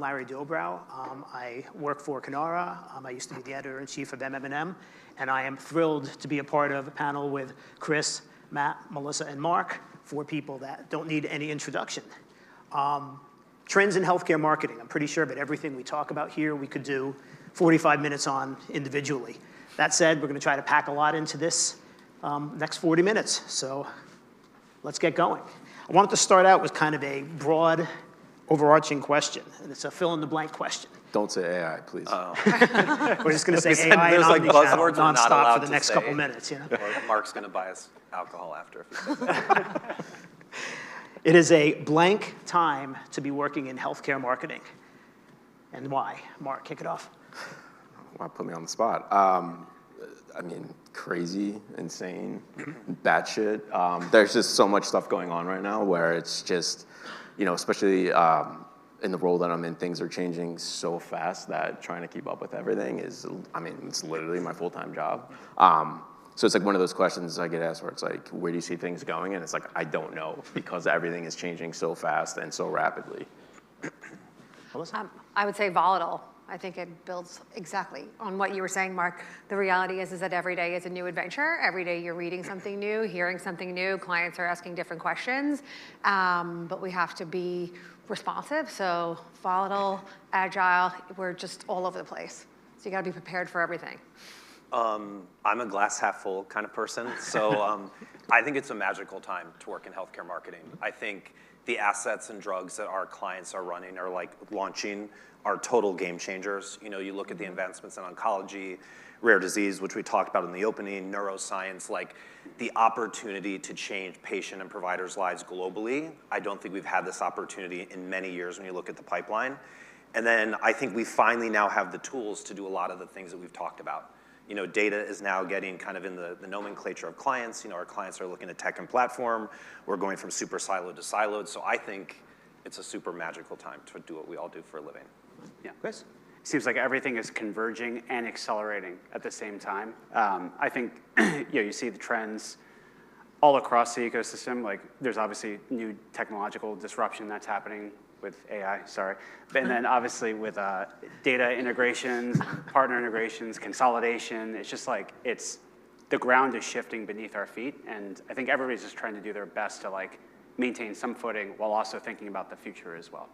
Larry Dobrow. I work for Canara. I used to be the editor-in-chief of MM&M, and I am thrilled to be a part of a panel with Chris, Matt, Melissa, and Mark, 4 people that don't need any introduction. Trends in healthcare marketing. I'm pretty sure that everything we talk about here we could do 45 minutes on individually. That said, we're going to try to pack a lot into this next 40 minutes, so let's get going. I wanted to start out with kind of a broad, overarching question, and it's a fill-in-the-blank question. Don't say AI, please. We're just going to say AI and omnichannel nonstop for the next couple minutes. You know? Or Mark's going to buy us alcohol after if he says that. It is a blank time to be working in healthcare marketing. And why? Mark, kick it off. Wow, put me on the spot. I mean, crazy, insane, batshit. There's just so much stuff going on right now where it's just, you know, especially in the role that I'm in, things are changing so fast that trying to keep up with everything is, I mean, it's literally my full-time job. So it's like one of those questions I get asked where it's like, where do you see things going? And it's like, I don't know, because everything is changing so fast and so rapidly. I would say volatile. I think it builds exactly on what you were saying, Mark. The reality is that every day is a new adventure. Every day you're reading something new, hearing something new. Clients are asking different questions, but we have to be responsive. So volatile, agile, we're just all over the place. So you got to be prepared for everything. I'm a glass half full kind of person. So I think it's a magical time to work in healthcare marketing. I think the assets and drugs that our clients are running or like launching are total game changers. You know, you look at the advancements in oncology, rare disease, which we talked about in the opening, neuroscience, like the opportunity to change patient and providers' lives globally. I don't think we've had this opportunity in many years when you look at the pipeline. And then I think we finally now have the tools to do a lot of the things that we've talked about. You know, data is now getting kind of in the nomenclature of clients. You know, our clients are looking at tech and platform. We're going from super siloed to siloed. So I think it's a super magical time to do what we all do for a living. Yeah. Chris? It seems like everything is converging and accelerating at the same time. I think you see the trends all across the ecosystem. Like there's obviously new technological disruption that's happening with AI, and then obviously with data integrations, partner integrations, consolidation. It's just like the ground is shifting beneath our feet, and I think everybody's just trying to do their best to like maintain some footing while also thinking about the future as well.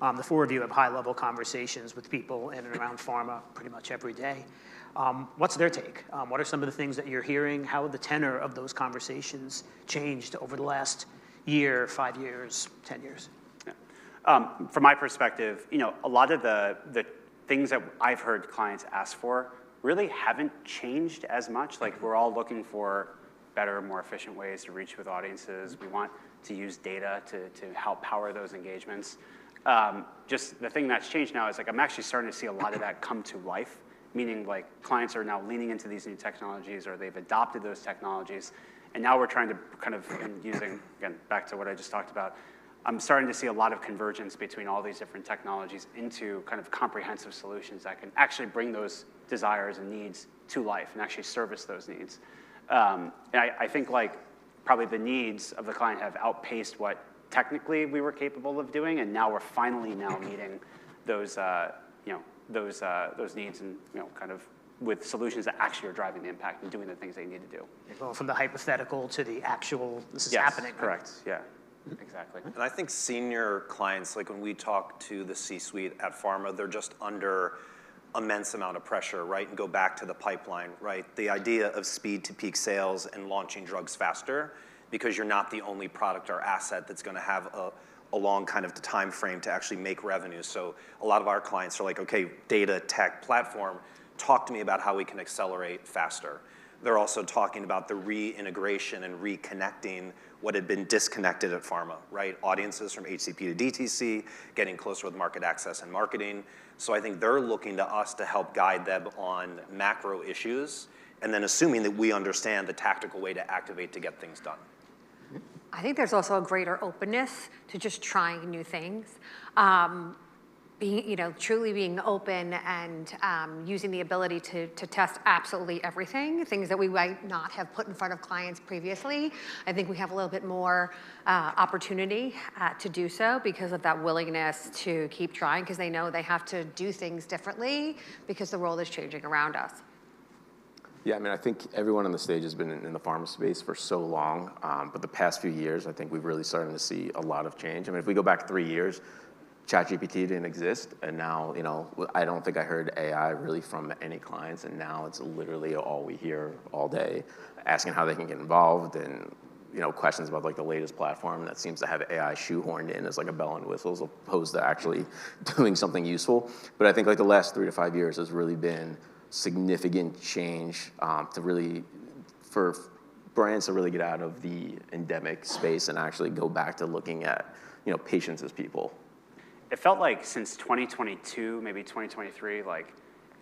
The 4 of you have high-level conversations with people in and around pharma pretty much every day. What's their take? What are some of the things that you're hearing? How have the tenor of those conversations changed over the last year, 5 years, 10 years? From my perspective, you know, a lot of the things that I've heard clients ask for really haven't changed as much. Like we're all looking for better, more efficient ways to reach with audiences. We want to use data to help power those engagements. Just the thing that's changed now is like I'm actually starting to see a lot of that come to life, meaning like clients are now leaning into these new technologies or they've adopted those technologies. And now we're trying to kind of, and using, again, back to what I just talked about, I'm starting to see a lot of convergence between all these different technologies into kind of comprehensive solutions that can actually bring those desires and needs to life and actually service those needs. And I think like probably the needs of the client have outpaced what technically we were capable of doing, and now we're finally meeting those those needs and kind of with solutions that actually are driving the impact and doing the things they need to do. Well, from the hypothetical to the actual, this is Yes, happening. Correct. Yeah. Exactly. And I think senior clients, like when we talk to the C-suite at pharma, they're just under immense amount of pressure, right? And go back to the pipeline, right? The idea of speed to peak sales and launching drugs faster, because you're not the only product or asset that's going to have a long kind of time frame to actually make revenue. So a lot of our clients are like, okay, data, tech, platform, talk to me about how we can accelerate faster. They're also talking about the reintegration and reconnecting what had been disconnected at pharma, right? Audiences from HCP to DTC, getting closer with market access and marketing. So I think they're looking to us to help guide them on macro issues, and then assuming that we understand the tactical way to activate to get things done. I think there's also a greater openness to just trying new things. being, truly being open and using the ability to test absolutely everything, things that we might not have put in front of clients previously. I think we have a little bit more opportunity to do so because of that willingness to keep trying, because they know they have to do things differently because the world is changing around us. Yeah, I mean, I think everyone on the stage has been in the pharma space for so long, but the past few years, I think we've really started to see a lot of change. I mean, if we go back 3 years, ChatGPT didn't exist, and now, I don't think I heard AI really from any clients, and now it's literally all we hear all day, asking how they can get involved, and questions about like the latest platform that seems to have AI shoehorned in as like a bell and whistle, as opposed to actually doing something useful. But I think like the last 3 to 5 years has really been significant change for brands to really get out of the endemic space and actually go back to looking at patients as people. It felt like since 2022, maybe 2023,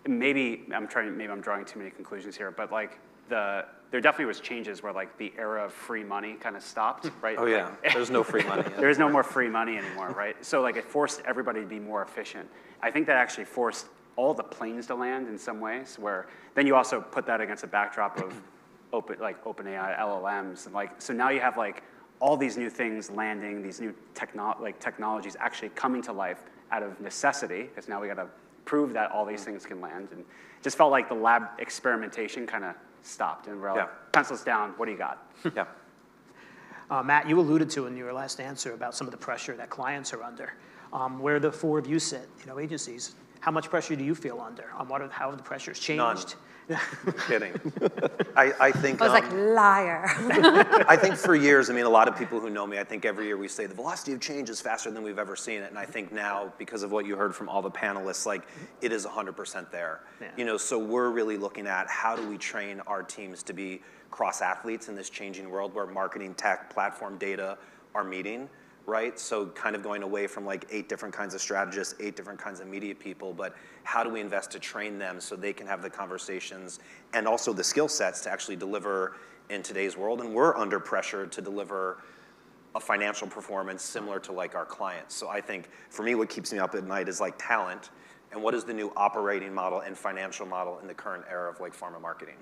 maybe I'm drawing too many conclusions here, but there definitely was changes where the era of free money kind of stopped, right? Oh yeah, there's no free money. There is no more free money anymore, right? So it forced everybody to be more efficient. I think that actually forced all the planes to land in some ways, where then you also put that against a backdrop of OpenAI, LLMs, and so now you have all these new things landing, these new technologies actually coming to life out of necessity, because now we got to prove that all these things can land. And it just felt like the lab experimentation kind of stopped, and we're pencils down, what do you got? Yeah. Matt, you alluded to in your last answer about some of the pressure that clients are under. Where the 4 of you sit, agencies, how much pressure do you feel under? How have the pressures changed? None. I'm kidding. I think. I was liar. I think for years, a lot of people who know me, I think every year we say the velocity of change is faster than we've ever seen it. And I think now, because of what you heard from all the panelists, it is 100% there. Yeah. So we're really looking at how do we train our teams to be cross athletes in this changing world where marketing, tech, platform, data are meeting. Right? So kind of going away from 8 different kinds of strategists, 8 different kinds of media people, but how do we invest to train them so they can have the conversations and also the skill sets to actually deliver in today's world? And we're under pressure to deliver a financial performance similar to our clients. So I think for me, what keeps me up at night is talent and what is the new operating model and financial model in the current era of pharma marketing.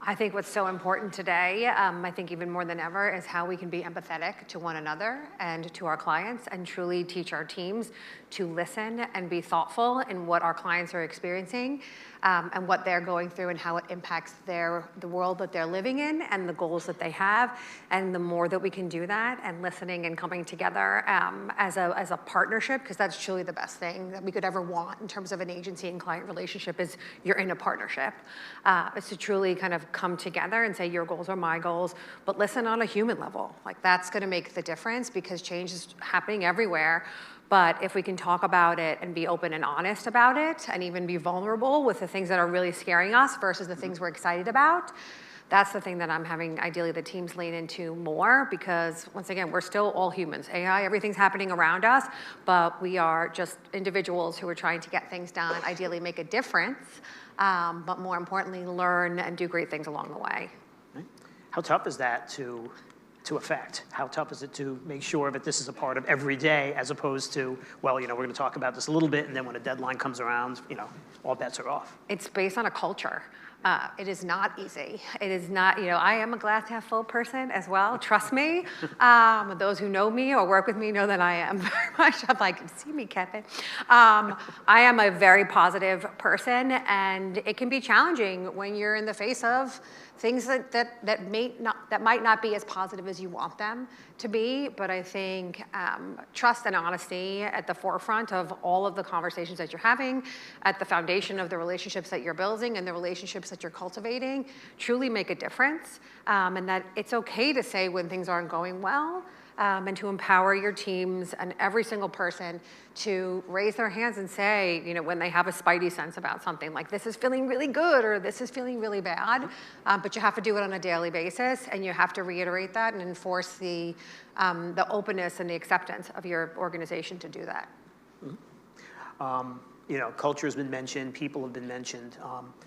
I think what's so important today, I think even more than ever, is how we can be empathetic to one another and to our clients and truly teach our teams to listen and be thoughtful in what our clients are experiencing and what they're going through and how it impacts the world that they're living in and the goals that they have. And the more that we can do that and listening and coming together as a partnership, because that's truly the best thing that we could ever want in terms of an agency and client relationship is you're in a partnership. Is to truly kind of come together and say your goals are my goals, but listen on a human level. That's going to make the difference because change is happening everywhere. But if we can talk about it and be open and honest about it and even be vulnerable with the things that are really scaring us versus the things we're excited about, that's the thing that I'm having ideally the teams lean into more, because once again, we're still all humans. AI, everything's happening around us, but we are just individuals who are trying to get things done, ideally make a difference, but more importantly, learn and do great things along the way. Right. How tough is that to affect? How tough is it to make sure that this is a part of every day as opposed to, well, we're going to talk about this a little bit and then when a deadline comes around, all bets are off? It's based on a culture. It is not easy. It is not, I am a glass half full person as well, trust me. Those who know me or work with me know that I am very much, I'm see me, Kevin. I am a very positive person, and it can be challenging when you're in the face of things that might not be as positive as you want them to be, but I think trust and honesty at the forefront of all of the conversations that you're having, at the foundation of the relationships that you're building and the relationships that you're cultivating truly make a difference, and that it's okay to say when things aren't going well, and to empower your teams and every single person to raise their hands and say, when they have a spidey sense about something, like this is feeling really good or this is feeling really bad, but you have to do it on a daily basis, and you have to reiterate that and enforce the openness and the acceptance of your organization to do that. Culture has been mentioned, people have been mentioned.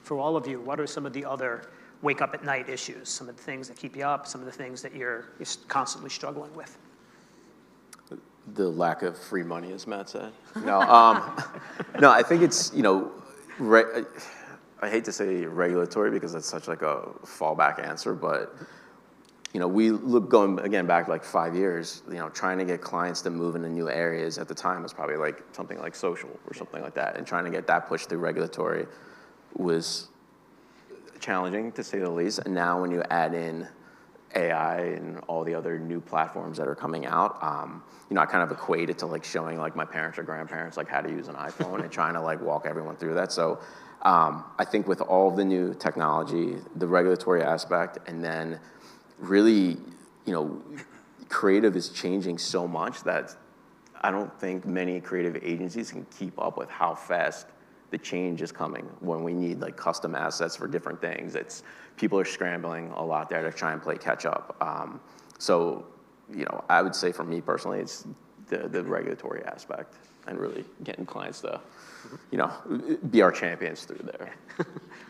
For all of you, what are some of the other wake up at night issues, some of the things that keep you up, some of the things that you're constantly struggling with? The lack of free money, as Matt said. No, no, I think it's, I hate to say regulatory because that's such like a fallback answer, but we look going again back like 5 years, trying to get clients to move into new areas at the time was probably like something like social or something like that, and trying to get that pushed through regulatory was challenging to say the least. And now when you add in AI and all the other new platforms that are coming out, I kind of equate it to like showing like my parents or grandparents like how to use an iPhone and trying to like walk everyone through that. So I think with all the new technology, the regulatory aspect, and then really, creative is changing so much that I don't think many creative agencies can keep up with how fast the change is coming when we need like custom assets for different things. People are scrambling a lot there to try and play catch up. So, I would say for me personally, it's the regulatory aspect and really getting clients to, be our champions through there.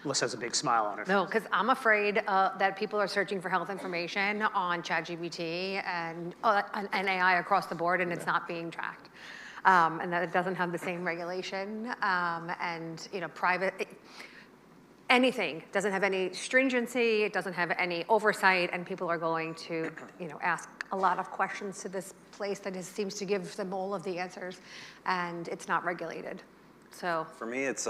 Melissa has a big smile on her face. No, because I'm afraid that people are searching for health information on ChatGPT and AI across the board, and it's not being tracked. And that it doesn't have the same regulation, and private, anything doesn't have any stringency, it doesn't have any oversight, and people are going to, ask a lot of questions to this place that seems to give them all of the answers, and it's not regulated. So for me, it's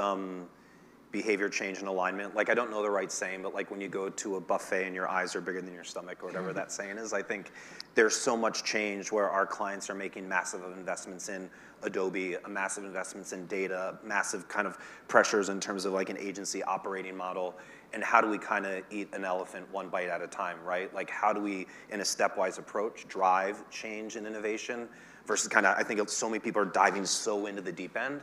behavior change and alignment. Like, I don't know the right saying, but like when you go to a buffet and your eyes are bigger than your stomach or whatever that saying is, I think there's so much change where our clients are making massive investments in Adobe, massive investments in data, massive kind of pressures in terms of like an agency operating model. And how do we kind of eat an elephant one bite at a time, right? Like, how do we, in a stepwise approach, drive change and innovation versus kind of, I think so many people are diving so into the deep end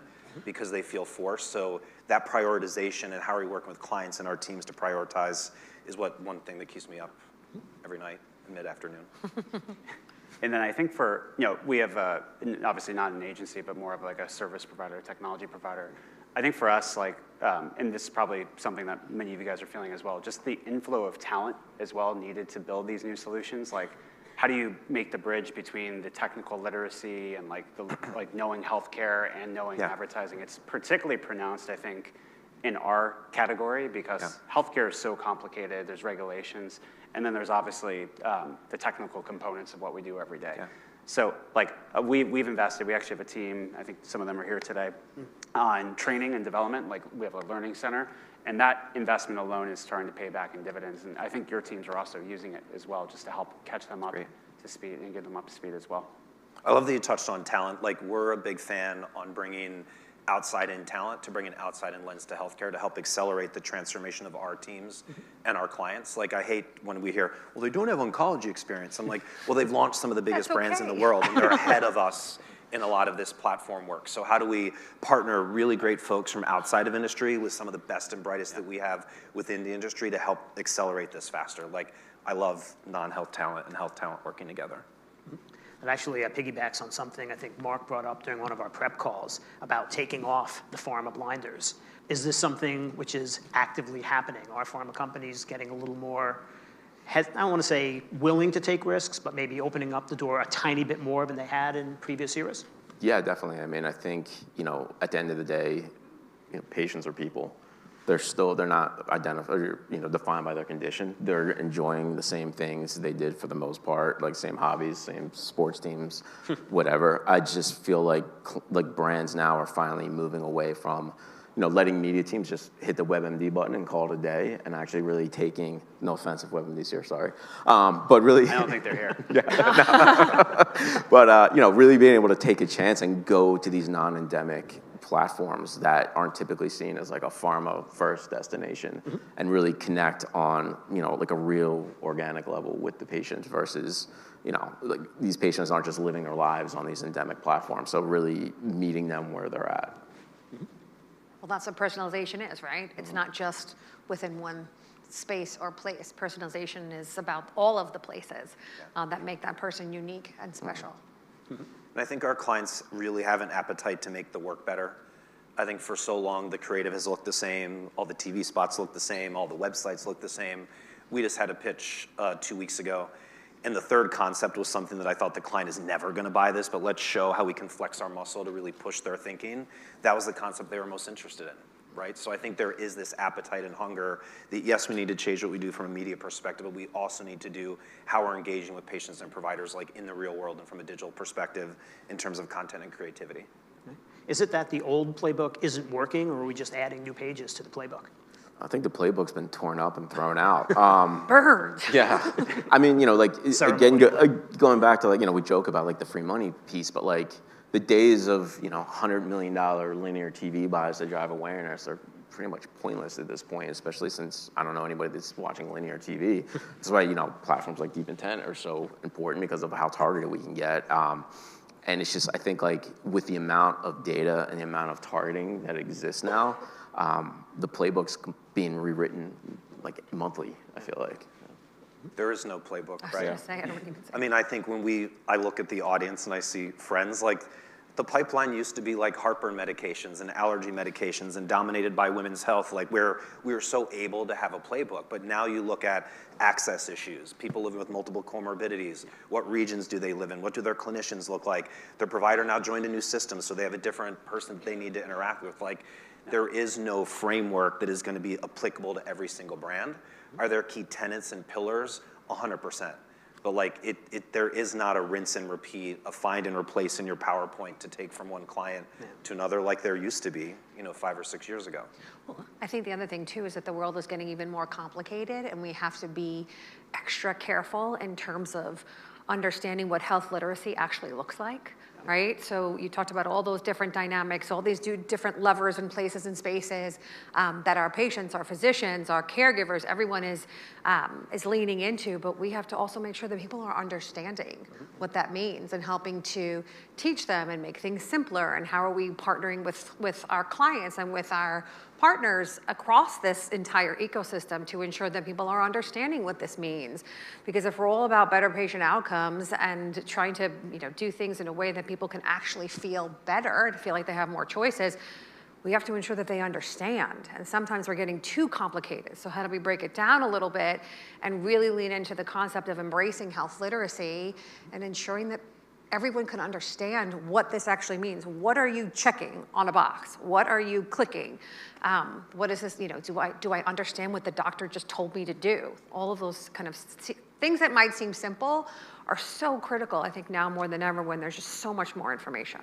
because they feel forced. So that prioritization and how are we working with clients and our teams to prioritize is one thing that keeps me up every night, mid-afternoon. And then I think we have obviously not an agency, but more of like a service provider, technology provider. I think for us, and this is probably something that many of you guys are feeling as well, just the inflow of talent as well needed to build these new solutions. Like, how do you make the bridge between the technical literacy and like knowing healthcare and knowing advertising? It's particularly pronounced, I think, in our category because healthcare is so complicated. There's regulations, and then there's obviously the technical components of what we do every day. Yeah. So we've invested. We actually have a team. I think some of them are here today on training and development. Like, we have a learning center. And that investment alone is starting to pay back in dividends. And I think your teams are also using it as well, just to help catch them up to speed and get them up to speed as well. I love that you touched on talent. Like, we're a big fan on bringing outside-in talent to bring an outside-in lens to healthcare to help accelerate the transformation of our teams and our clients. Like, I hate when we hear, well, they don't have oncology experience. I'm like, well, they've launched some of the biggest brands in the world, and they're ahead of us in a lot of this platform work. So how do we partner really great folks from outside of industry with some of the best and brightest that we have within the industry to help accelerate this faster? Like, I love non-health talent and health talent working together. It actually piggybacks on something I think Mark brought up during one of our prep calls about taking off the pharma blinders. Is this something which is actively happening? Are pharma companies getting a little more, I don't want to say willing to take risks, but maybe opening up the door a tiny bit more than they had in previous eras? Yeah, definitely. I mean, I think, at the end of the day, patients are people. They're not identified or, defined by their condition. They're enjoying the same things they did for the most part, like same hobbies, same sports teams, whatever. I just feel like brands now are finally moving away from, letting media teams just hit the WebMD button and call it a day, and actually really taking, no offense if WebMD's here, sorry, but really. I don't think they're here. But, really being able to take a chance and go to these non-endemic platforms that aren't typically seen as like a pharma first destination and really connect on, like a real organic level with the patients versus, like these patients aren't just living their lives on these endemic platforms. So really meeting them where they're at. Well, that's what personalization is, right? It's not just within one space or place. Personalization is about all of the places that make that person unique and special. And I think our clients really have an appetite to make the work better. I think for so long, the creative has looked the same, all the TV spots look the same, all the websites look the same. We just had a pitch 2 weeks ago, And the third concept was something that I thought the client is never going to buy this, but let's show how we can flex our muscle to really push their thinking. That was the concept they were most interested in, right? So I think there is this appetite and hunger that, yes, we need to change what we do from a media perspective, but we also need to do how we're engaging with patients and providers like in the real world and from a digital perspective in terms of content and creativity. Is it that the old playbook isn't working, or are we just adding new pages to the playbook? I think the playbook's been torn up and thrown out. Burned. Yeah, I mean, like, again, going back to, like, we joke about, like, the free money piece, but, like, the days of, $100 million linear TV buys to drive awareness are pretty much pointless at this point, especially since I don't know anybody that's watching linear TV. That's why, platforms like Deep Intent are so important because of how targeted we can get. And it's just, I think, like, with the amount of data and the amount of targeting that exists now, the playbook's being rewritten, like, monthly, I feel like. There is no playbook, I was right? gonna say, I don't even say. I mean, I think when I look at the audience and I see friends, like, the pipeline used to be like heartburn medications and allergy medications and dominated by women's health, like where we were so able to have a playbook. But now you look at access issues, people living with multiple comorbidities, what regions do they live in, what do their clinicians look like? Their provider now joined a new system, so they have a different person that they need to interact with. Like, there is no framework that is gonna be applicable to every single brand. Are there key tenets and pillars? 100%. But like there is not a rinse and repeat, a find and replace in your PowerPoint to take from one client to another like there used to be, 5 or 6 years ago. Well, I think the other thing too is that the world is getting even more complicated, and we have to be extra careful in terms of understanding what health literacy actually looks like. Right? So you talked about all those different dynamics, all these different levers and places and spaces that our patients, our physicians, our caregivers, everyone is leaning into, but we have to also make sure that people are understanding what that means and helping to teach them and make things simpler, and how are we partnering with our clients and with our partners across this entire ecosystem to ensure that people are understanding what this means. Because if we're all about better patient outcomes and trying to do things in a way that people can actually feel better and feel like they have more choices, we have to ensure that they understand. And sometimes we're getting too complicated. So how do we break it down a little bit and really lean into the concept of embracing health literacy and ensuring that everyone can understand what this actually means? What are you checking on a box? What are you clicking? What is this, do I understand what the doctor just told me to do? All of those kind of things that might seem simple are so critical, I think, now more than ever, when there's just so much more information.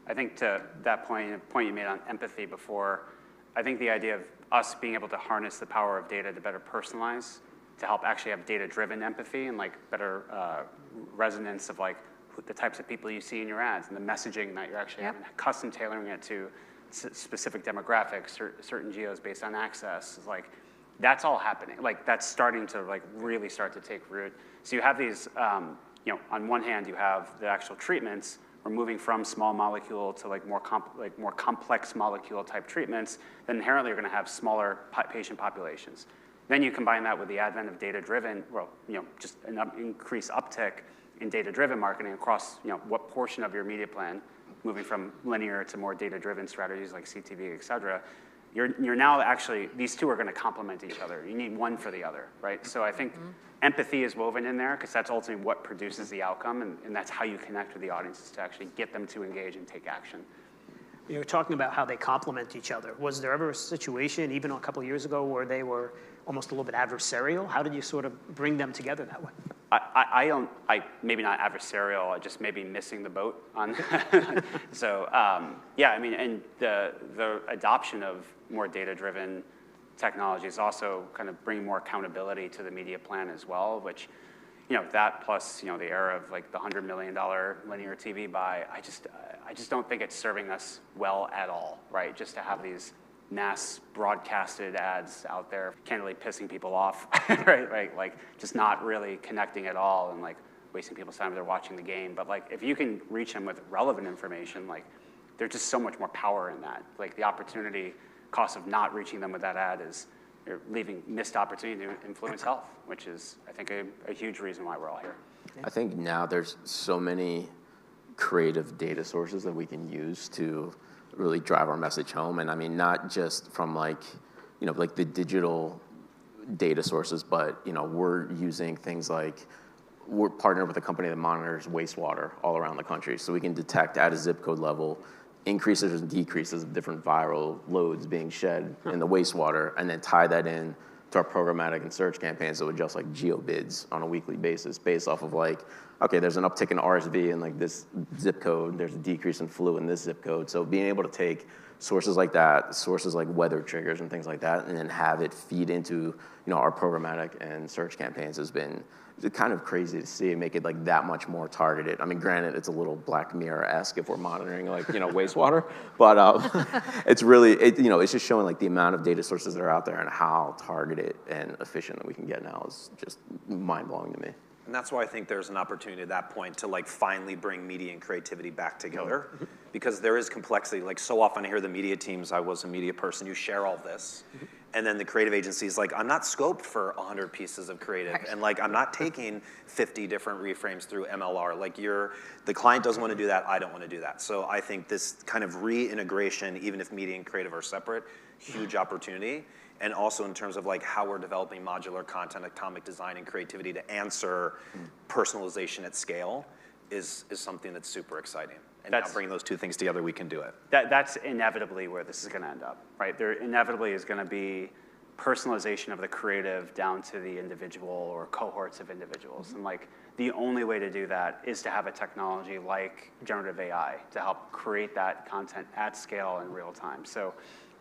I think to that point you made on empathy before, I think the idea of us being able to harness the power of data to better personalize, to help actually have data-driven empathy and like better resonance of like the types of people you see in your ads and the messaging that you're actually having, custom tailoring it to specific demographics, certain geos based on access. Like, that's all happening. Like, that's starting to like really start to take root. So you have these, on one hand you have the actual treatments. We're moving from small molecule to like more complex molecule type treatments. Then inherently you're going to have smaller patient populations. Then you combine that with the advent of data-driven, just an increased uptick in data-driven marketing across, what portion of your media plan, moving from linear to more data-driven strategies like CTV, et cetera. You're now actually, these two are going to complement each other. You need one for the other, right? So I think empathy is woven in there because that's ultimately what produces the outcome, and that's how you connect with the audiences to actually get them to engage and take action. You're talking about how they complement each other. Was there ever a situation, even a couple of years ago, where they were almost a little bit adversarial? How did you sort of bring them together that way? I maybe not adversarial, I just maybe missing the boat on. So yeah, I mean, and the adoption of more data-driven technologies also kind of bring more accountability to the media plan as well, which, that plus, the era of like the $100 million linear TV buy, I just don't think it's serving us well at all, right? Just to have these mass broadcasted ads out there, candidly pissing people off, right? Like just not really connecting at all and like wasting people's time if they're watching the game. But like if you can reach them with relevant information, like there's just so much more power in that. Like the opportunity cost of not reaching them with that ad is you're leaving missed opportunity to influence health, which is, I think, a huge reason why we're all here. I think now there's so many creative data sources that we can use to really drive our message home. And I mean, not just from like the digital data sources, but, we're using things like we're partnered with a company that monitors wastewater all around the country. So we can detect at a zip code level increases and decreases of different viral loads being shed in the wastewater, and then tie that in to our programmatic and search campaigns that would adjust like geo bids on a weekly basis based off of like, okay, there's an uptick in RSV in like this zip code, there's a decrease in flu in this zip code. So being able to take sources like that, sources like weather triggers and things like that, and then have it feed into our programmatic and search campaigns has been kind of crazy to see and make it like that much more targeted. I mean, granted, it's a little Black Mirror-esque if we're monitoring like wastewater, but it's really it's just showing like the amount of data sources that are out there and how targeted and efficient that we can get now is just mind-blowing to me. And that's why I think there's an opportunity at that point to like finally bring media and creativity back together, because there is complexity. Like so often I hear the media teams, I was a media person, you share all this, and then the creative agency's like, I'm not scoped for 100 pieces of creative, and like I'm not taking 50 different reframes through MLR. Like the client doesn't want to do that, I don't want to do that. So I think this kind of reintegration, even if media and creative are separate, huge opportunity. And also in terms of like how we're developing modular content, atomic design, and creativity to answer personalization at scale is something that's super exciting. And now bringing those two things together, we can do it. That's inevitably where this is going to end up, right? There inevitably is going to be personalization of the creative down to the individual or cohorts of individuals. And like the only way to do that is to have a technology like generative AI to help create that content at scale in real time. So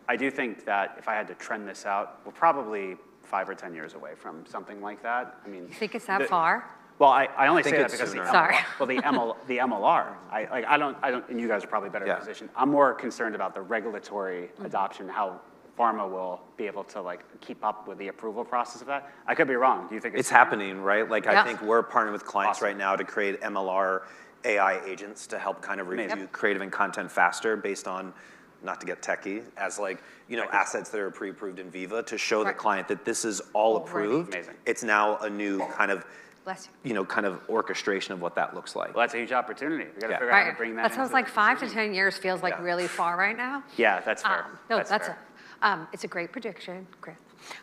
I do think that if I had to trend this out, we're probably 5 or 10 years away from something like that. I mean, You think it's that far? well, I only say that it's because sooner. Sorry. the MLR. I don't, and you guys are probably better in position. I'm more concerned about the regulatory adoption, how pharma will be able to like keep up with the approval process of that. I could be wrong. Do you think It's happening, right? Like Yeah. I think we're partnering with clients right now to create MLR AI agents to help kind of review creative and content faster based on, not to get techie, as like, assets that are pre-approved in Viva to show the client that this is all approved. Amazing. It's now a new kind of, Bless you. kind of orchestration of what that looks like. Well, that's a huge opportunity. We got to figure out how to bring that. That sounds into like the 5 to decision. 10 years feels like really far right now. Yeah, that's fair. No, that's fair. it's a great prediction, Chris.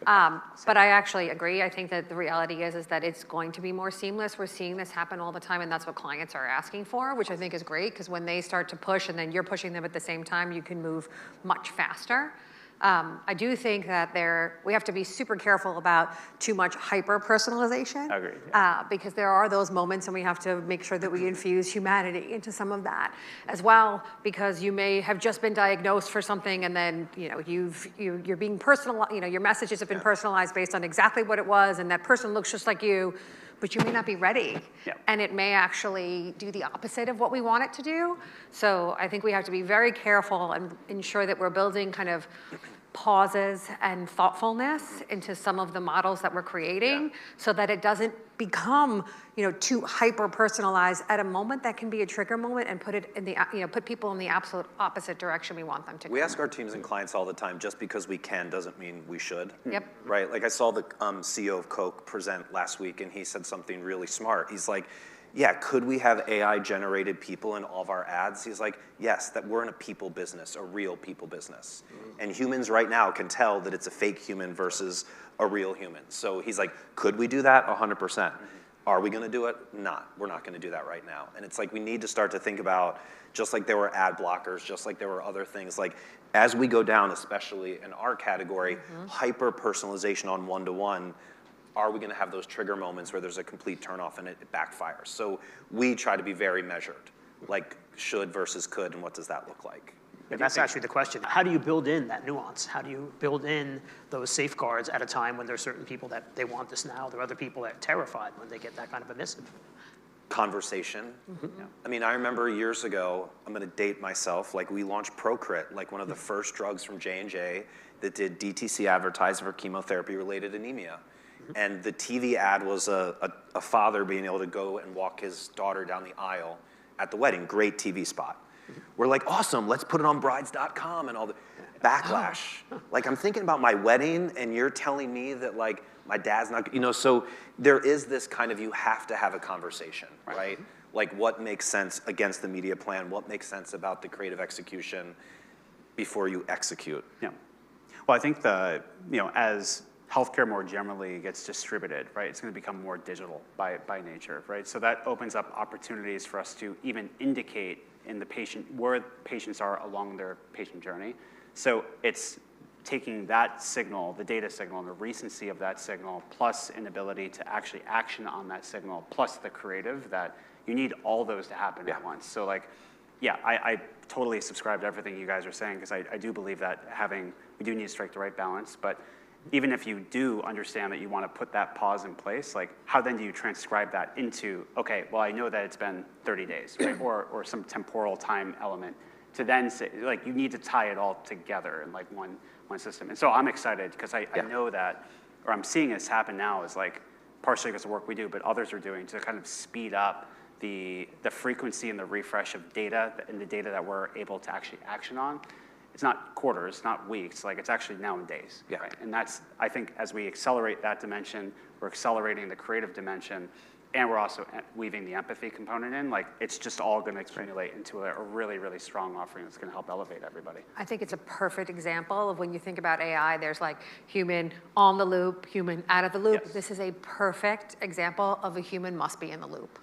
But I actually agree. I think that the reality is that it's going to be more seamless. We're seeing this happen all the time, and that's what clients are asking for, which I think is great, because when they start to push and then you're pushing them at the same time, you can move much faster. I do think that we have to be super careful about too much hyper-personalization. Agreed. Because there are those moments, and we have to make sure that we infuse humanity into some of that as well, because you may have just been diagnosed for something, and then you're being personal. Your messages have been personalized based on exactly what it was, and that person looks just like you, but you may not be ready. Yeah. And it may actually do the opposite of what we want it to do. So I think we have to be very careful and ensure that we're building kind of pauses and thoughtfulness into some of the models that we're creating, so that it doesn't become too hyper personalized at a moment that can be a trigger moment, and put it in the put people in the absolute opposite direction we want them to go. We ask our teams and clients all the time, just because we can doesn't mean we should. Yep. Right? Like I saw the CEO of Coke present last week, and he said something really smart. He's like, yeah, could we have AI generated people in all of our ads? He's like, yes, that we're in a people business, a real people business. And humans right now can tell that it's a fake human versus a real human. So he's like, could we do that? 100%. Are we gonna do it? Not. We're not gonna do that right now. And it's like, we need to start to think about, just like there were ad blockers, just like there were other things, like as we go down, especially in our category, hyper personalization on one-to-one, are we gonna have those trigger moments where there's a complete turnoff and it backfires? So we try to be very measured, like should versus could, and what does that look like? And that's actually the question. How do you build in that nuance? How do you build in those safeguards at a time when there's certain people that they want this now, there are other people that are terrified when they get that kind of a missive? Conversation. I mean, I remember years ago, I'm gonna date myself, like we launched Procrit, like one of the first drugs from J&J that did DTC advertising for chemotherapy-related anemia. And the TV ad was a father being able to go and walk his daughter down the aisle at the wedding. Great TV spot. We're like, awesome, let's put it on brides.com, and all the backlash. Like, I'm thinking about my wedding, and you're telling me that like my dad's not, so there is this kind of, you have to have a conversation, right? Like what makes sense against the media plan, what makes sense about the creative execution before you execute. Yeah. Well, I think as healthcare more generally gets distributed, right? It's going to become more digital by nature, right? So that opens up opportunities for us to even indicate in the patient where patients are along their patient journey. So it's taking that signal, the data signal, and the recency of that signal, plus an ability to actually action on that signal, plus the creative, that you need all those to happen at once. So like, yeah, I totally subscribe to everything you guys are saying, because I do believe that we do need to strike the right balance. But even if you do understand that you want to put that pause in place, like how then do you transcribe that into, okay, well, I know that it's been 30 days, right? or some temporal time element to then say, like, you need to tie it all together in like one system. And so I'm excited because I know that, or I'm seeing this happen now, is like partially because of the work we do, but others are doing to kind of speed up the frequency and the refresh of data and the data that we're able to actually action on. It's not quarters, not weeks, like it's actually now in days, right? And that's, I think, as we accelerate that dimension, we're accelerating the creative dimension, and we're also weaving the empathy component in, like it's just all gonna accumulate into a really, really strong offering that's gonna help elevate everybody. I think it's a perfect example of when you think about AI, there's like human on the loop, human out of the loop. Yes. This is a perfect example of a human must be in the loop.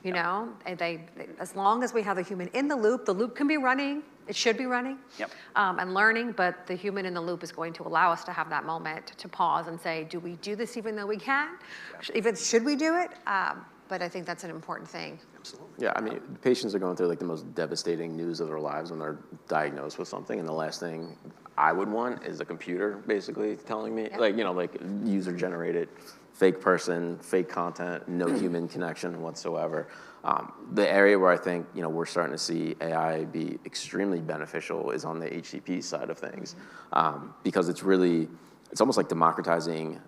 You know, and as long as we have the human in the loop can be running, it should be running, and learning, but the human in the loop is going to allow us to have that moment to pause and say, do we do this even though we can? Even should we do it? But I think that's an important thing. Absolutely. Yeah, I mean, patients are going through like the most devastating news of their lives when they're diagnosed with something, and the last thing I would want is a computer basically telling me, like, you know, like user-generated, fake person, fake content, no human connection whatsoever. The area where I think, you know, we're starting to see AI be extremely beneficial is on the HCP side of things, because it's almost like democratizing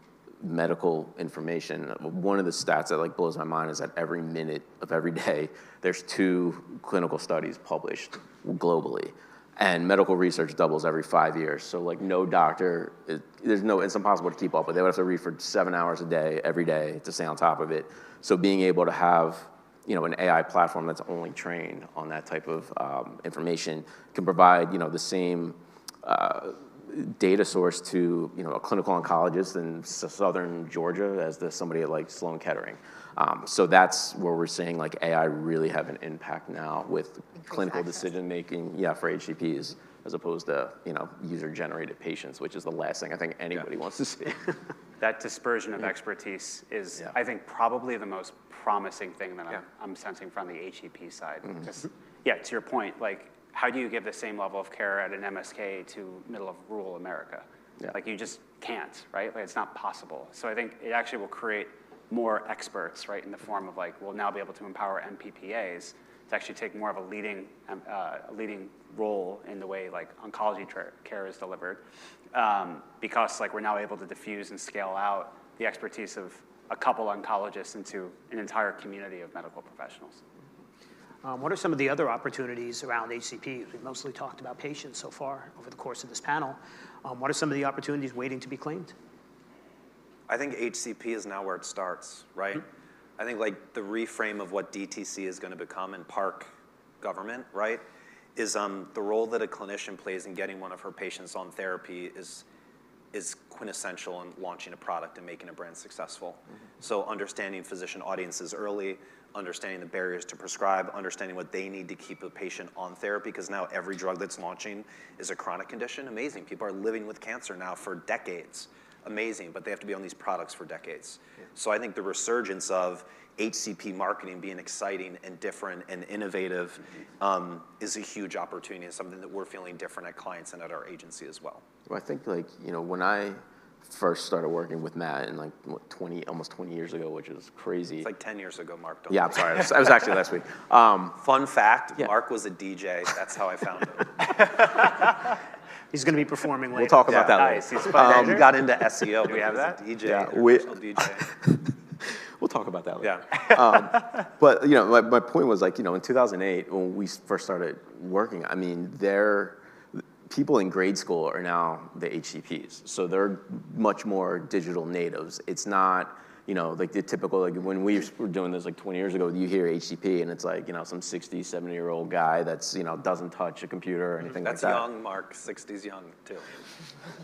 medical information. One of the stats that like blows my mind is that every minute of every day, there's 2 clinical studies published globally. And medical research doubles every 5 years. So like no doctor, it's impossible to keep up with. They would have to read for 7 hours a day, every day to stay on top of it. So being able to have, you know, an AI platform that's only trained on that type of information can provide, you know, the same data source to, you know, a clinical oncologist in southern Georgia as somebody at like Sloan Kettering. So that's where we're seeing like AI really have an impact now with clinical decision making, for HCPs, as opposed to, you know, user-generated patients, which is the last thing I think anybody wants to see. That dispersion of expertise is, I think, probably the most promising thing that I'm sensing from the HCP side. Because, to your point, like, how do you give the same level of care at an MSK to middle of rural America? Like, you just can't, right? Like, it's not possible. So I think it actually will create more experts, right, in the form of like, we'll now be able to empower MPPAs to actually take more of a leading role in the way like oncology care is delivered, because like we're now able to diffuse and scale out the expertise of a couple oncologists into an entire community of medical professionals. What are some of the other opportunities around HCP? We've mostly talked about patients so far over the course of this panel. What are some of the opportunities waiting to be claimed? I think HCP is now where it starts, right? I think like the reframe of what DTC is going to become in park government, right, is the role that a clinician plays in getting one of her patients on therapy is quintessential in launching a product and making a brand successful. So understanding physician audiences early, understanding the barriers to prescribe, understanding what they need to keep a patient on therapy, because now every drug that's launching is a chronic condition. Amazing. People are living with cancer now for decades. Amazing, but they have to be on these products for decades. So I think the resurgence of HCP marketing being exciting and different and innovative is a huge opportunity and something that we're feeling different at clients and at our agency as well. Well, I think like, you know, when I first started working with Matt in like almost 20 years ago, which is crazy. It's like 10 years ago, Mark. I'm sorry. I was actually last week. Fun fact, Mark was a DJ. That's how I found him. He's going to be performing later. We'll talk about that Nice. later. He's fun. He got into SEO. Do we have that? DJ, Yeah, international DJ. We'll talk about that later. Yeah. But, you know, my point was like, you know, in 2008, when we first started working, I mean, people in grade school are now the HCPs. So they're much more digital natives. It's not, like the typical, like when we were doing this like 20 years ago, you hear HCP and it's like, some 60, 70-year-old guy that's, doesn't touch a computer or anything That's like that. young, Mark. 60's young, too.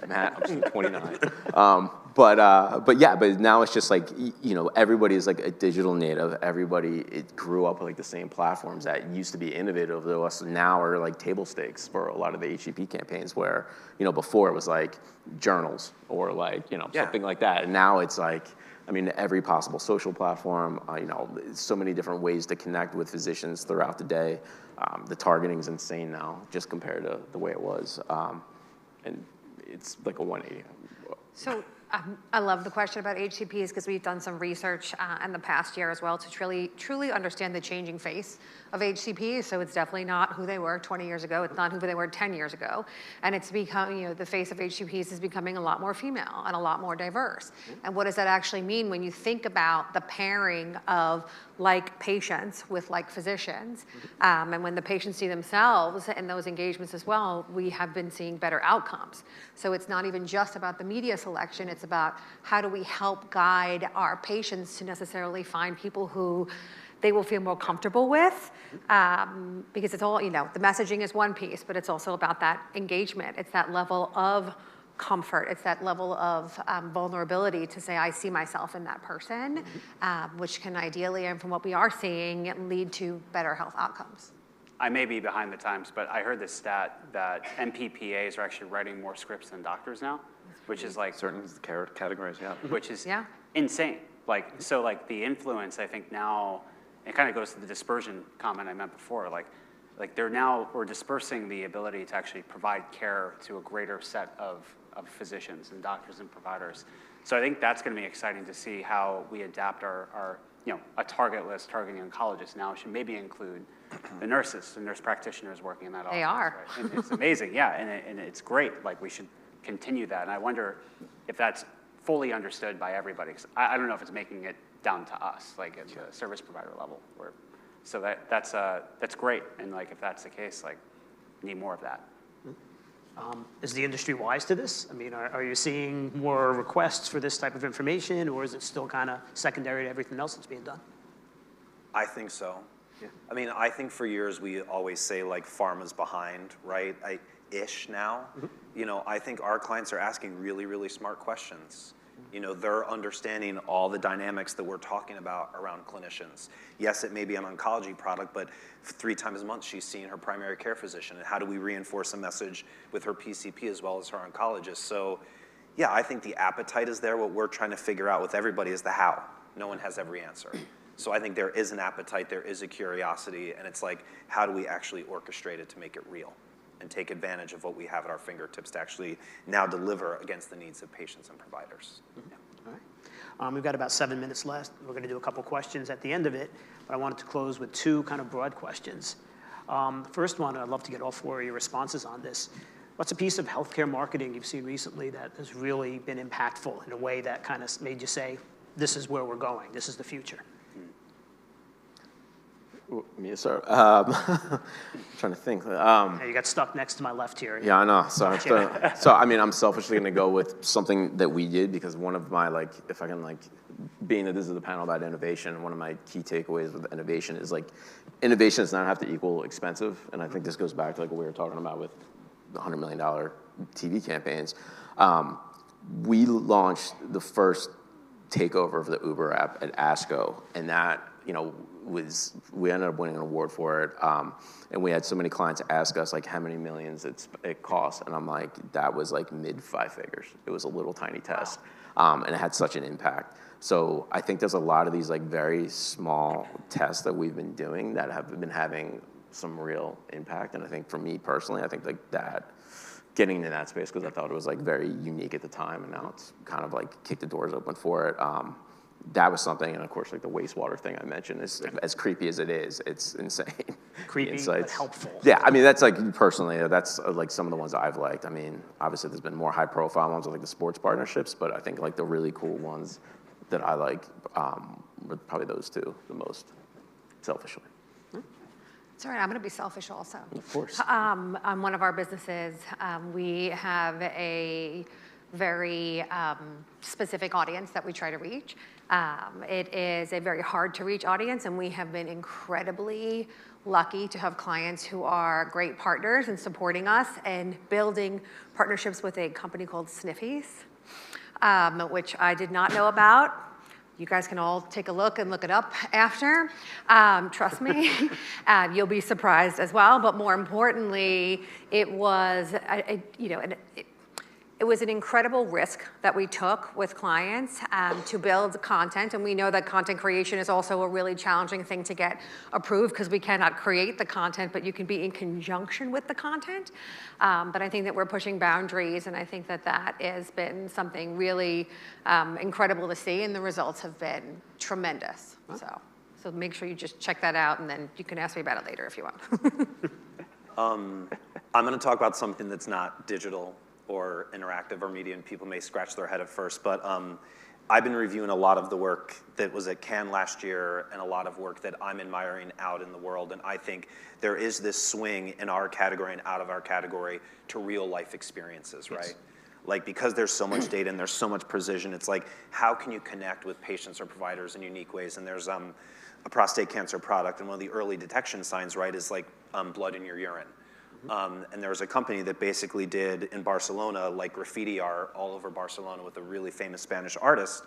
Matt, I'm still 29. But now it's just like, everybody is like a digital native. Everybody, it grew up with like the same platforms that used to be innovative to us now are like table stakes for a lot of the HCP campaigns where, before it was like journals or like, something like that. And now it's like, every possible social platform, so many different ways to connect with physicians throughout the day. The targeting is insane now, just compared to the way it was. And it's like a 180. So I love the question about HCPs because we've done some research in the past year as well to truly understand the changing face of HCPs. So it's definitely not who they were 20 years ago. It's not who they were 10 years ago. And it's become, the face of HCPs is becoming a lot more female and a lot more diverse. And what does that actually mean when you think about the pairing of like patients with like physicians? And when the patients see themselves in those engagements as well, we have been seeing better outcomes. So it's not even just about the media selection. It's about how do we help guide our patients to necessarily find people who they will feel more comfortable with, because it's all, the messaging is one piece, but it's also about that engagement. It's that level of comfort. It's that level of vulnerability to say, I see myself in that person, which can ideally, and from what we are seeing, lead to better health outcomes. I may be behind the times, but I heard this stat that MPPAs are actually writing more scripts than doctors now, which is like Certain categories, yeah. which is insane. So the influence, I think now, it kind of goes to the dispersion comment I meant before. Like we're dispersing the ability to actually provide care to a greater set of physicians and doctors and providers. So I think that's going to be exciting to see how we adapt our a target list targeting oncologists now should maybe include the nurses, the nurse practitioners working in that office. They are. Right? And it's amazing, and it's great. Like we should continue that. And I wonder if that's fully understood by everybody. 'Cause I don't know if it's making it down to us, like at the service provider level. So that's great. And like if that's the case, like need more of that. Is the industry wise to this? Are you seeing more requests for this type of information, or is it still kind of secondary to everything else that's being done? I think so. Yeah. I think for years we always say like pharma's behind, right? Ish now. I think our clients are asking really, really smart questions. They're understanding all the dynamics that we're talking about around clinicians. Yes, it may be an oncology product, but 3 times a month she's seeing her primary care physician. And how do we reinforce a message with her PCP as well as her oncologist? So yeah, I think the appetite is there. What we're trying to figure out with everybody is the how. No one has every answer. So I think there is an appetite, there is a curiosity, and it's like, how do we actually orchestrate it to make it real and take advantage of what we have at our fingertips to actually now deliver against the needs of patients and providers. Yeah. All right. We've got about 7 minutes left. We're going to do a couple questions at the end of it, but I wanted to close with 2 kind of broad questions. The first one, I'd love to get all 4 of your responses on this. What's a piece of healthcare marketing you've seen recently that has really been impactful in a way that kind of made you say, this is where we're going, this is the future? Me, sir. I'm trying to think. Yeah, you got stuck next to my left here. Yeah, I know. So I'm selfishly going to go with something that we did because one of my, if I can, being that this is a panel about innovation, one of my key takeaways with innovation is, innovation does not have to equal expensive. And I think this goes back to, what we were talking about with the $100 million TV campaigns. We launched the first takeover of the Uber app at ASCO, and that, we ended up winning an award for it, and we had so many clients ask us how many millions it cost, and I'm like, that was mid 5 figures. It was a little tiny test, and it had such an impact. So I think there's a lot of these very small tests that we've been doing that have been having some real impact, and I think for me personally, I think that getting into that space because I thought it was very unique at the time, and now it's kind of kicked the doors open for it. That was something, and of course, the wastewater thing I mentioned is as creepy as it is, it's insane. Creepy, but helpful. Yeah, that's personally, that's some of the ones I've liked. Obviously, there's been more high-profile ones with the sports partnerships, but I think the really cool ones that I like were probably those 2 the most, selfishly. It's all right, I'm going to be selfish also. Of course. On one of our businesses, we have a very specific audience that we try to reach. It is a very hard to reach audience, and we have been incredibly lucky to have clients who are great partners in supporting us and building partnerships with a company called Sniffies, which I did not know about. You guys can all take a look and look it up after. Trust me, you'll be surprised as well. But more importantly, it was, it was an incredible risk that we took with clients to build content. And we know that content creation is also a really challenging thing to get approved because we cannot create the content, but you can be in conjunction with the content. But I think that we're pushing boundaries, and I think that that has been something really incredible to see, and the results have been tremendous. So make sure you just check that out, and then you can ask me about it later if you want. I'm going to talk about something that's not digital or interactive or media, and people may scratch their head at first, but I've been reviewing a lot of the work that was at Cannes last year and a lot of work that I'm admiring out in the world, and I think there is this swing in our category and out of our category to real life experiences, right? Like, because there's so much data and there's so much precision, it's like, how can you connect with patients or providers in unique ways? And there's a prostate cancer product, and one of the early detection signs, right, is like blood in your urine. And there was a company that basically did in Barcelona, like graffiti art all over Barcelona with a really famous Spanish artist.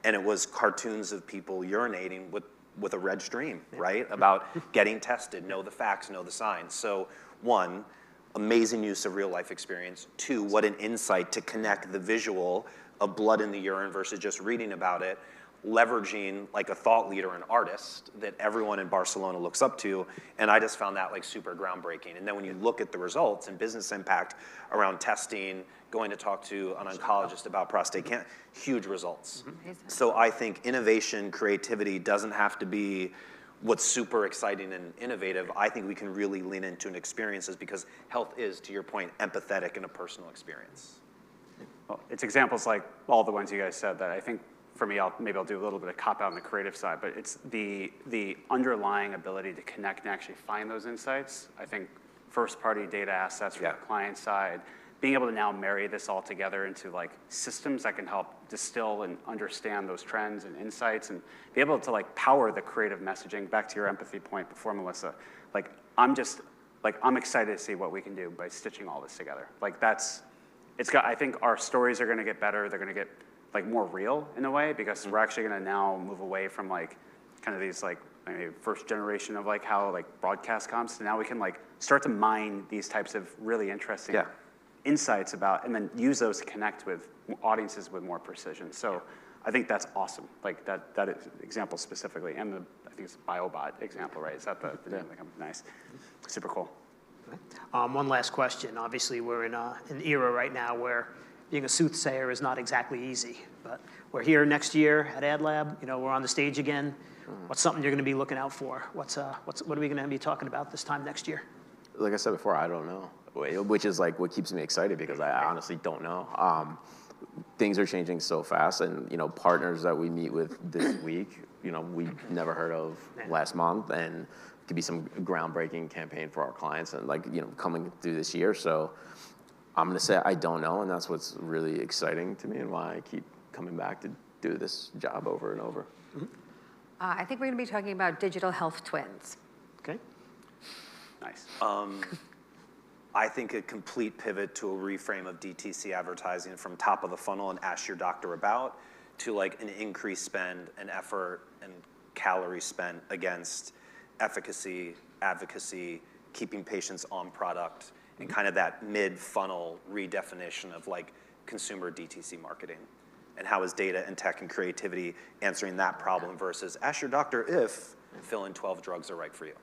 And it was cartoons of people urinating with a red stream, right? About getting tested, know the facts, know the signs. So one, amazing use of real life experience. Two, what an insight to connect the visual of blood in the urine versus just reading about it, leveraging like a thought leader, an artist that everyone in Barcelona looks up to, and I just found that like super groundbreaking. And then when you look at the results and business impact around testing, going to talk to an oncologist about prostate cancer, huge results. So I think innovation, creativity doesn't have to be what's super exciting and innovative. I think we can really lean into an experiences because health is, to your point, empathetic and a personal experience. Well, it's examples like all the ones you guys said that I think for me, maybe I'll do a little bit of cop out on the creative side, but it's the underlying ability to connect and actually find those insights. I think first-party data assets from the client side, being able to now marry this all together into like systems that can help distill and understand those trends and insights and be able to like power the creative messaging. Back to your empathy point before, Melissa, like I'm excited to see what we can do by stitching all this together. Like I think our stories are gonna get better. They're gonna get like more real in a way because we're actually going to now move away from like kind of these like maybe first generation of like how like broadcast comes to now we can like start to mine these types of really interesting insights about and then use those to connect with audiences with more precision. So I think that's awesome. Like that example specifically, and I think it's a BioBot example, right? Is that the name of the company? Nice, super cool. One last question. Obviously, we're in an era right now where being a soothsayer is not exactly easy, but we're here next year at AdLab. We're on the stage again. What's something you're going to be looking out for? What are we going to be talking about this time next year? Like I said before, I don't know, which is like what keeps me excited because I honestly don't know. Things are changing so fast, and partners that we meet with this week, we never heard of last month, and it could be some groundbreaking campaign for our clients, and coming through this year. So I'm going to say I don't know, and that's what's really exciting to me and why I keep coming back to do this job over and over. I think we're going to be talking about digital health twins. Okay. Nice. I think a complete pivot to a reframe of DTC advertising from top of the funnel and ask your doctor about to like an increased spend and effort and calorie spent against efficacy, advocacy, keeping patients on product, and kind of that mid-funnel redefinition of like consumer DTC marketing. And how is data and tech and creativity answering that problem versus ask your doctor if fill in 12 drugs are right for you.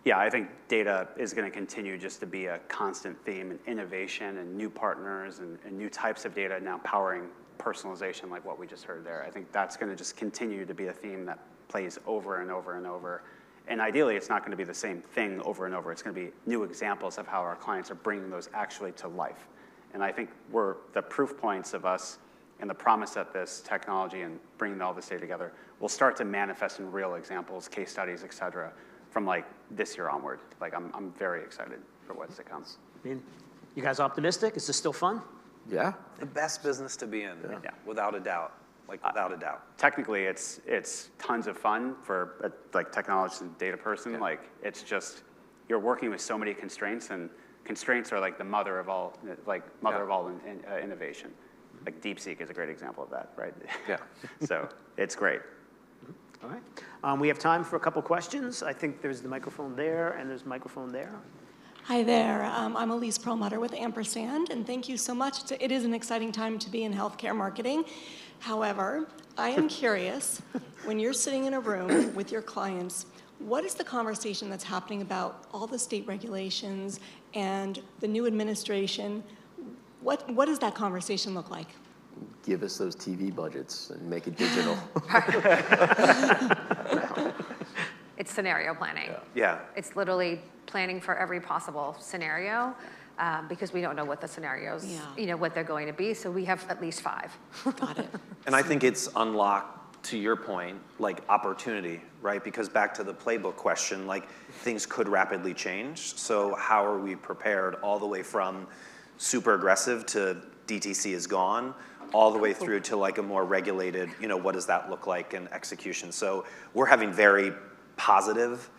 Yeah, I think data is going to continue just to be a constant theme, and innovation and new partners and new types of data now powering personalization like what we just heard there. I think that's going to just continue to be a theme that plays over and over and over. And ideally, it's not going to be the same thing over and over. It's going to be new examples of how our clients are bringing those actually to life. And I think the proof points of us and the promise that this technology and bringing all this data together will start to manifest in real examples, case studies, et cetera, from like this year onward. Like I'm very excited for what's to come. You guys optimistic? Is this still fun? Yeah. The best business to be in, Yeah. without a doubt. Like, without a doubt. Technically, it's tons of fun for a like technologist and data person. Yeah. Like it's just you're working with so many constraints, and constraints are like the mother of all innovation. Like DeepSeek is a great example of that, right? Yeah. So it's great. All right. We have time for a couple questions. I think there's the microphone there, and there's a microphone there. Hi there. I'm Elise Perlmutter with Ampersand, and thank you so much. It is an exciting time to be in healthcare marketing. However, I am curious, when you're sitting in a room with your clients, what is the conversation that's happening about all the state regulations and the new administration? What does that conversation look like? Give us those TV budgets and make it digital. It's scenario planning. Yeah. It's literally planning for every possible scenario because we don't know what the scenarios, what they're going to be. So we have at least 5. Got it. And I think it's unlocked, to your point, like opportunity, right? Because back to the playbook question, like things could rapidly change. So how are we prepared all the way from super aggressive to DTC is gone, all the way through to like a more regulated, what does that look like in execution? So we're having very positive,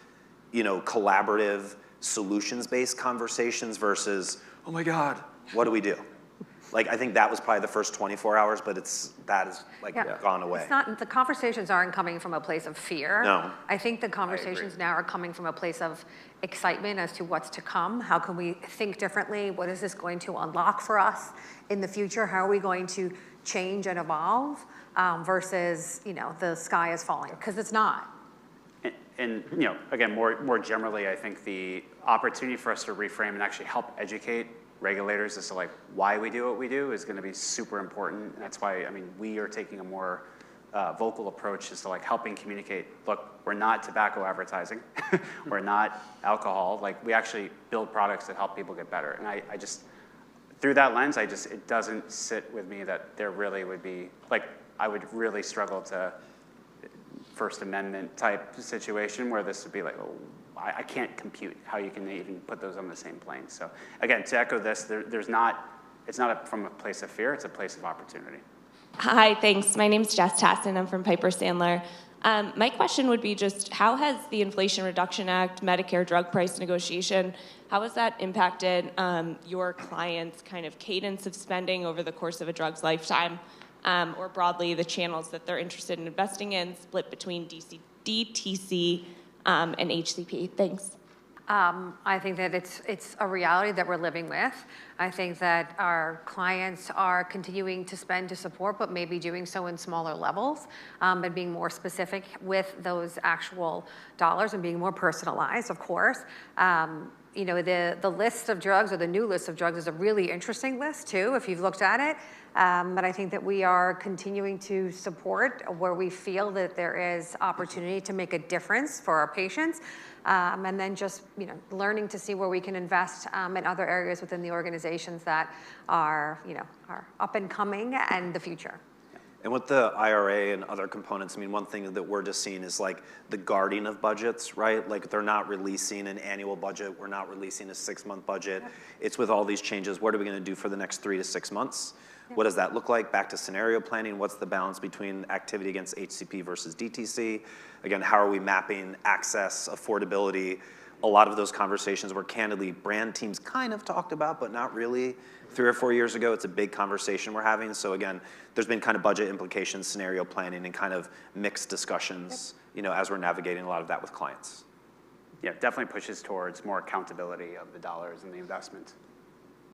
collaborative, solutions-based conversations versus, oh my God, what do we do? Like, I think that was probably the first 24 hours, but that is gone away. It's not, the conversations aren't coming from a place of fear. No. I think the conversations now are coming from a place of excitement as to what's to come. How can we think differently? What is this going to unlock for us in the future? How are we going to change and evolve versus, the sky is falling? Because it's not. And again, more generally, I think the opportunity for us to reframe and actually help educate regulators as to like why we do what we do is going to be super important. And that's why we are taking a more vocal approach as to like helping communicate. Look, we're not tobacco advertising, we're not alcohol. Like we actually build products that help people get better. And I just through that lens, it doesn't sit with me that there really would be like I would really struggle to. First Amendment type situation where this would be like, oh, I can't compute how you can even put those on the same plane. So again, to echo this, it's not from a place of fear, it's a place of opportunity. Hi, thanks. My name's Jess Tassin. I'm from Piper Sandler. My question would be just how has the Inflation Reduction Act, Medicare drug price negotiation, how has that impacted your clients' kind of cadence of spending over the course of a drug's lifetime? Or broadly, the channels that they're interested in investing in, split between DTC and HCP. Thanks. I think that it's a reality that we're living with. I think that our clients are continuing to spend to support, but maybe doing so in smaller levels, and being more specific with those actual dollars and being more personalized, of course. The list of drugs or the new list of drugs is a really interesting list too, if you've looked at it. But I think that we are continuing to support where we feel that there is opportunity to make a difference for our patients. And then just learning to see where we can invest in other areas within the organizations that are up and coming and the future. And with the IRA and other components, one thing that we're just seeing is like the guarding of budgets, right? Like they're not releasing an annual budget. We're not releasing a 6-month budget. Yep. It's with all these changes, what are we going to do for the next 3 to 6 months? Yep. What does that look like? Back to scenario planning. What's the balance between activity against HCP versus DTC? Again, how are we mapping access, affordability? A lot of those conversations were candidly brand teams kind of talked about, but not really. 3 or 4 years ago, it's a big conversation we're having. So again, there's been kind of budget implications, scenario planning, and kind of mixed discussions, as we're navigating a lot of that with clients. Yeah, definitely pushes towards more accountability of the dollars and the investment.